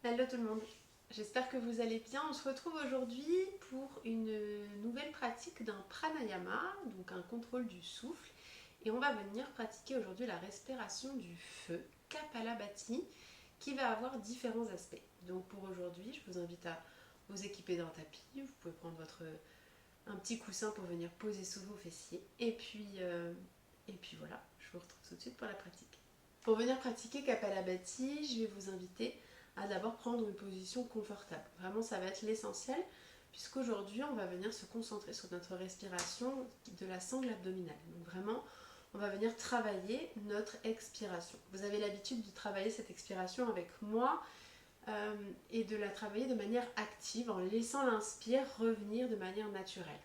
Hello tout le monde, j'espère que vous allez bien. On se retrouve aujourd'hui pour une nouvelle pratique d'un pranayama, donc un contrôle du souffle. Et on va venir pratiquer aujourd'hui la respiration du feu, Kapalabhati, qui va avoir différents aspects. Donc pour aujourd'hui, je vous invite à vous équiper d'un tapis. Vous pouvez prendre un petit coussin pour venir poser sous vos fessiers. Et puis voilà, je vous retrouve tout de suite pour la pratique. Pour venir pratiquer Kapalabhati, je vais vous inviter à d'abord prendre une position confortable. Vraiment, ça va être l'essentiel, puisqu'aujourd'hui, on va venir se concentrer sur notre respiration de la sangle abdominale. Donc vraiment, on va venir travailler notre expiration. Vous avez l'habitude de travailler cette expiration avec moi et de la travailler de manière active en laissant l'inspire revenir de manière naturelle.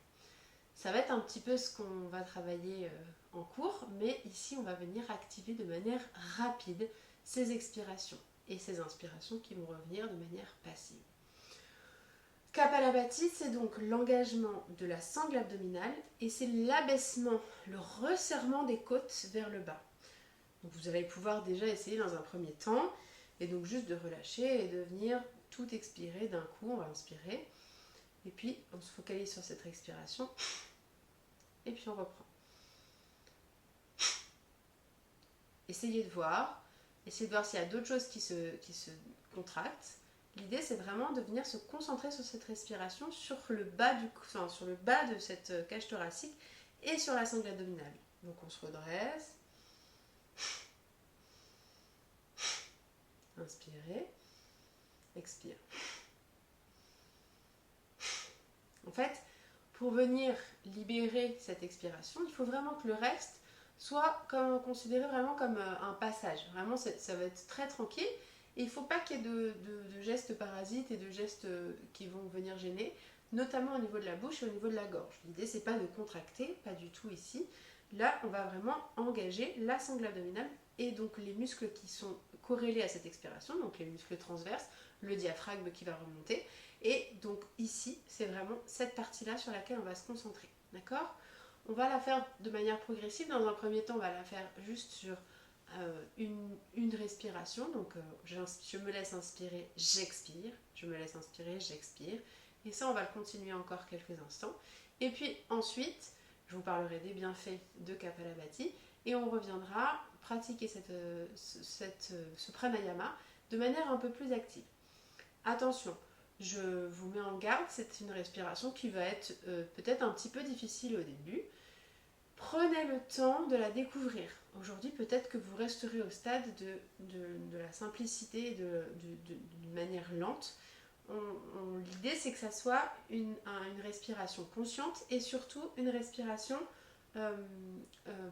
Ça va être un petit peu ce qu'on va travailler en cours, mais ici on va venir activer de manière rapide ces expirations et ces inspirations qui vont revenir de manière passive. Kapalabhati, c'est donc l'engagement de la sangle abdominale et c'est l'abaissement, le resserrement des côtes vers le bas. Donc vous allez pouvoir déjà essayer dans un premier temps et donc juste de relâcher et de venir tout expirer d'un coup. On va inspirer et puis on se focalise sur cette expiration et puis on reprend. Essayez de voir s'il y a d'autres choses qui se contractent. L'idée, c'est vraiment de venir se concentrer sur cette respiration, sur le bas sur le bas de cette cage thoracique et sur la sangle abdominale. Donc on se redresse. Inspirez. Expire. En fait, pour venir libérer cette expiration, il faut vraiment que le reste soit considéré vraiment comme un passage. Vraiment, ça va être très tranquille. Et il ne faut pas qu'il y ait de gestes parasites et de gestes qui vont venir gêner, notamment au niveau de la bouche et au niveau de la gorge. L'idée, c'est pas de contracter, pas du tout ici. Là, on va vraiment engager la sangle abdominale et donc les muscles qui sont corrélés à cette expiration, donc les muscles transverses, le diaphragme qui va remonter. Et donc ici, c'est vraiment cette partie-là sur laquelle on va se concentrer. D'accord ? On va la faire de manière progressive. Dans un premier temps, on va la faire juste sur une respiration. Donc je me laisse inspirer, j'expire. Je me laisse inspirer, j'expire. Et ça, on va le continuer encore quelques instants. Et puis ensuite, je vous parlerai des bienfaits de Kapalabhati. Et on reviendra pratiquer ce pranayama de manière un peu plus active. Attention, je vous mets en garde, c'est une respiration qui va être peut-être un petit peu difficile au début. Prenez le temps de la découvrir. Aujourd'hui, peut-être que vous resterez au stade de la simplicité d'une manière lente. L'idée, c'est que ça soit une respiration consciente et surtout une respiration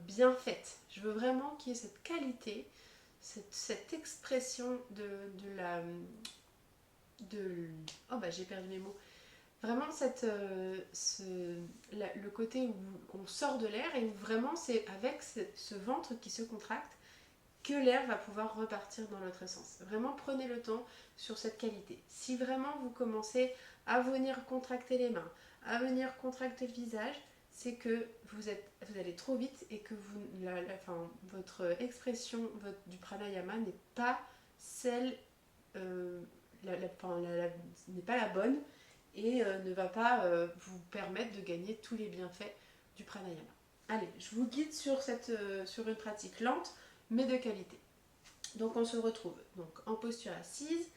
bien faite. Je veux vraiment qu'il y ait cette qualité, cette expression oh bah j'ai perdu mes mots. Vraiment le côté où on sort de l'air et où vraiment c'est avec ce ventre qui se contracte que l'air va pouvoir repartir dans l'autre sens. Vraiment prenez le temps sur cette qualité. Si vraiment vous commencez à venir contracter les mains, à venir contracter le visage, c'est que vous allez trop vite et que votre expression du pranayama n'est pas celle n'est pas la bonne et ne va pas vous permettre de gagner tous les bienfaits du pranayama. Allez, je vous guide sur une pratique lente mais de qualité. Donc on se retrouve donc en posture assise,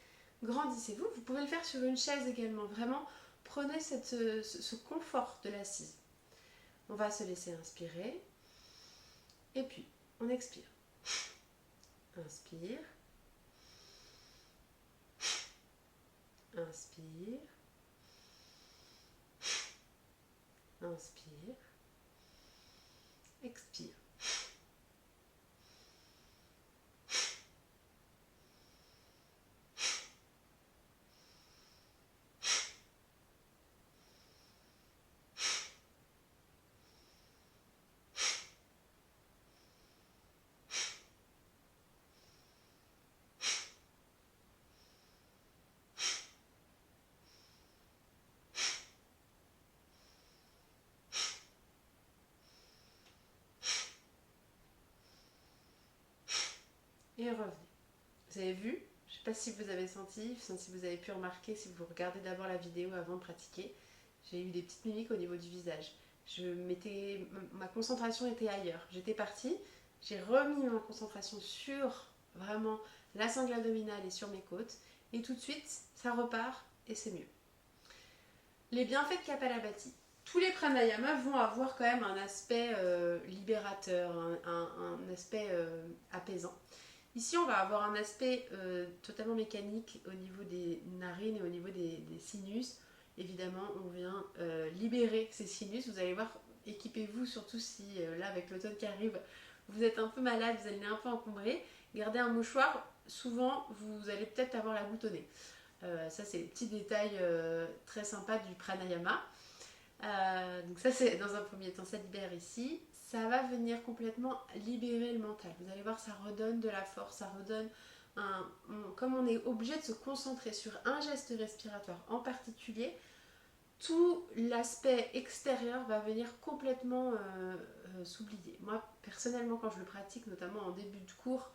grandissez-vous, vous pouvez le faire sur une chaise également, vraiment prenez ce confort de l'assise. On va se laisser inspirer et puis on expire. Inspire. Inspire. Inspire. Expire. Et revenez. Vous avez vu, Je ne sais pas si vous avez senti, si vous avez pu remarquer, si vous regardez d'abord la vidéo avant de pratiquer, j'ai eu des petites mimiques au niveau du visage. Ma concentration était ailleurs. J'étais partie, j'ai remis ma concentration sur vraiment la sangle abdominale et sur mes côtes, et tout de suite, ça repart et c'est mieux. Les bienfaits de Kapalabhati. Tous les pranayamas vont avoir quand même un aspect libérateur, un aspect apaisant. Ici, on va avoir un aspect totalement mécanique au niveau des narines et au niveau des sinus. Évidemment, on vient libérer ces sinus. Vous allez voir, équipez-vous, surtout si là, avec l'automne qui arrive, vous êtes un peu malade, vous allez un peu encombré. Gardez un mouchoir. Souvent, vous allez peut-être avoir la goutte au nez. Ça, c'est les petits détails très sympas du pranayama. Donc ça, c'est dans un premier temps, ça libère ici. Ça va venir complètement libérer le mental. Vous allez voir, ça redonne de la force, ça redonne comme on est obligé de se concentrer sur un geste respiratoire en particulier, tout l'aspect extérieur va venir complètement s'oublier. Moi, personnellement, quand je le pratique, notamment en début de cours,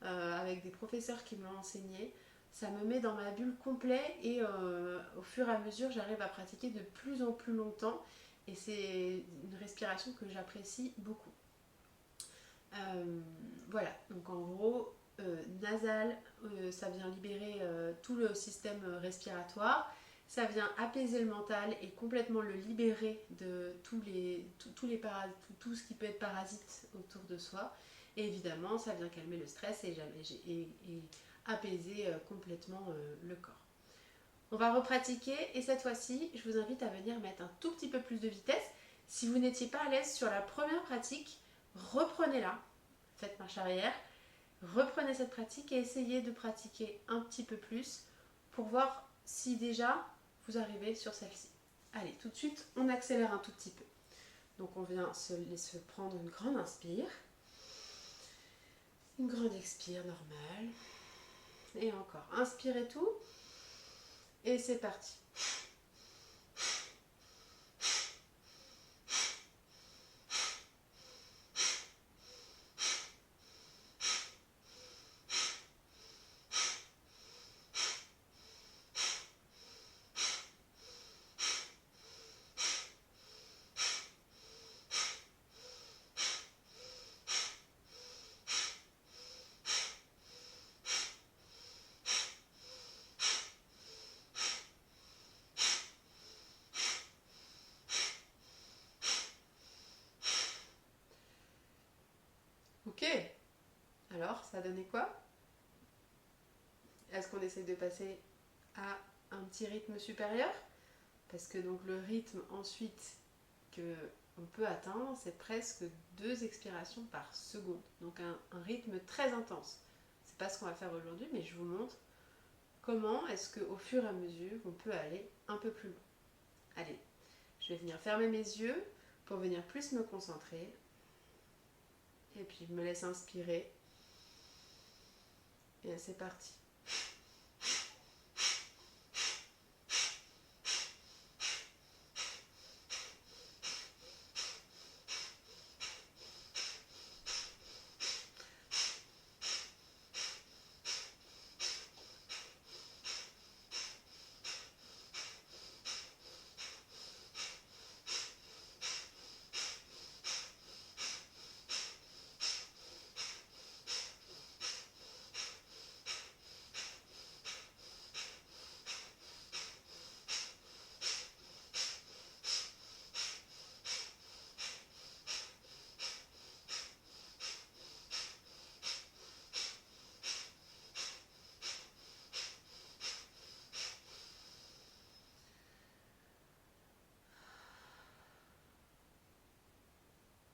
avec des professeurs qui me l'ont enseigné, ça me met dans ma bulle complète et au fur et à mesure, j'arrive à pratiquer de plus en plus longtemps et c'est une respiration que j'apprécie beaucoup. Voilà, donc en gros, nasal, ça vient libérer tout le système respiratoire, ça vient apaiser le mental et complètement le libérer de tout ce qui peut être parasite autour de soi. Et évidemment, ça vient calmer le stress et apaiser complètement le corps. On va repratiquer et cette fois-ci, je vous invite à venir mettre un tout petit peu plus de vitesse. Si vous n'étiez pas à l'aise sur la première pratique, reprenez-la, faites marche arrière, reprenez cette pratique et essayez de pratiquer un petit peu plus pour voir si déjà vous arrivez sur celle-ci. Allez, tout de suite, on accélère un tout petit peu. Donc on vient se prendre une grande inspire, une grande expire normale, et encore, inspirez tout, et c'est parti. Ok, alors ça a donné quoi? Est-ce qu'on essaye de passer à un petit rythme supérieur? Parce que donc le rythme ensuite qu'on peut atteindre, c'est presque 2 expirations par seconde. Donc un rythme très intense. C'est pas ce qu'on va faire aujourd'hui, mais je vous montre comment est-ce qu'au fur et à mesure, on peut aller un peu plus loin. Allez, je vais venir fermer mes yeux pour venir plus me concentrer. Et puis je me laisse inspirer. Et c'est parti.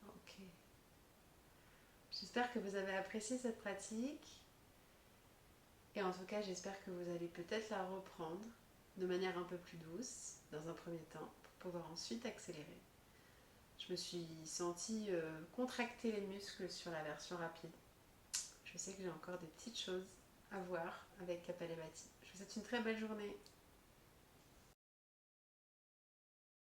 Ok. J'espère que vous avez apprécié cette pratique. Et en tout cas, j'espère que vous allez peut-être la reprendre de manière un peu plus douce dans un premier temps pour pouvoir ensuite accélérer. Je me suis sentie contracter les muscles sur la version rapide. Je sais que j'ai encore des petites choses à voir avec Kapalabhati. Je vous souhaite une très belle journée.